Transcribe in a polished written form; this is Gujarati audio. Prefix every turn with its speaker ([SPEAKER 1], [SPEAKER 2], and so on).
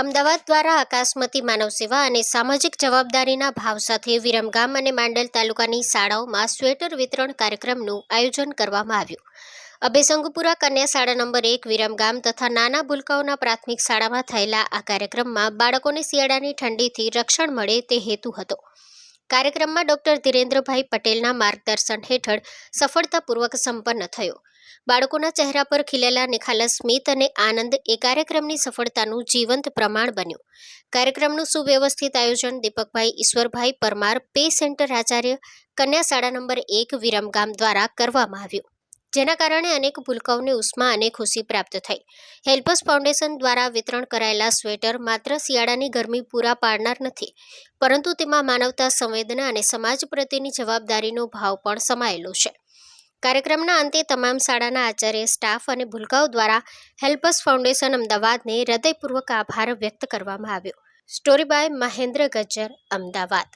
[SPEAKER 1] અમદાવાદ દ્વારા અકસ્માતી માનવ સેવા અને સામાજિક જવાબદારીના ભાવ સાથે વિરમગામ અને માંડલ તાલુકાની શાળાઓમાં સ્વેટર વિતરણ કાર્યક્રમનું આયોજન કરવામાં આવ્યું। અભેસંગપુરા કન્યા શાળા નંબર 1 વિરમગામ તથા નાના ભૂલકાઓના પ્રાથમિક શાળામાં થયેલા આ કાર્યક્રમમાં બાળકોને શિયાળાની ઠંડીથી રક્ષણ મળે તે હેતુ હતો। કાર્યક્રમમાં ડોક્ટર ધીરેન્દ્રભાઈ પટેલના માર્ગદર્શન હેઠળ સફળતાપૂર્વક સંપન્ન થયો। બાળકોના ચહેરા પર ખીલેલા નિખાલસ સ્મિત અને આનંદ એ કાર્યક્રમની સફળતાનું જીવંત પ્રમાણ બન્યું। કાર્યક્રમનું સુવ્યવસ્થિત આયોજન દીપકભાઈ ઈશ્વરભાઈ પરમાર પે સેન્ટર આચાર્ય કન્યા શાળા નંબર 1 વિરમગામ દ્વારા કરવામાં આવ્યું, જેના કારણે અનેક ભૂલકાઓને ઉષ્મા અને ખુશી પ્રાપ્ત થઈ। હેલ્પર્સ ફાઉન્ડેશન દ્વારા વિતરણ કરાયેલા સ્વેટર માત્ર શિયાળાની ગરમી પૂરા પાડનાર નથી, પરંતુ તેમાં માનવતા, સંવેદના અને સમાજ પ્રત્યેની જવાબદારીનો ભાવ પણ સમાયેલો છે। કાર્યક્રમના અંતે તમામ શાળાના આચાર્ય, સ્ટાફ અને ભૂલકાઓ દ્વારા હેલ્પર્સ ફાઉન્ડેશન અમદાવાદને હૃદયપૂર્વક આભાર વ્યક્ત કરવામાં આવ્યો। Story by Mahendra Gajjar, Ahmedabad.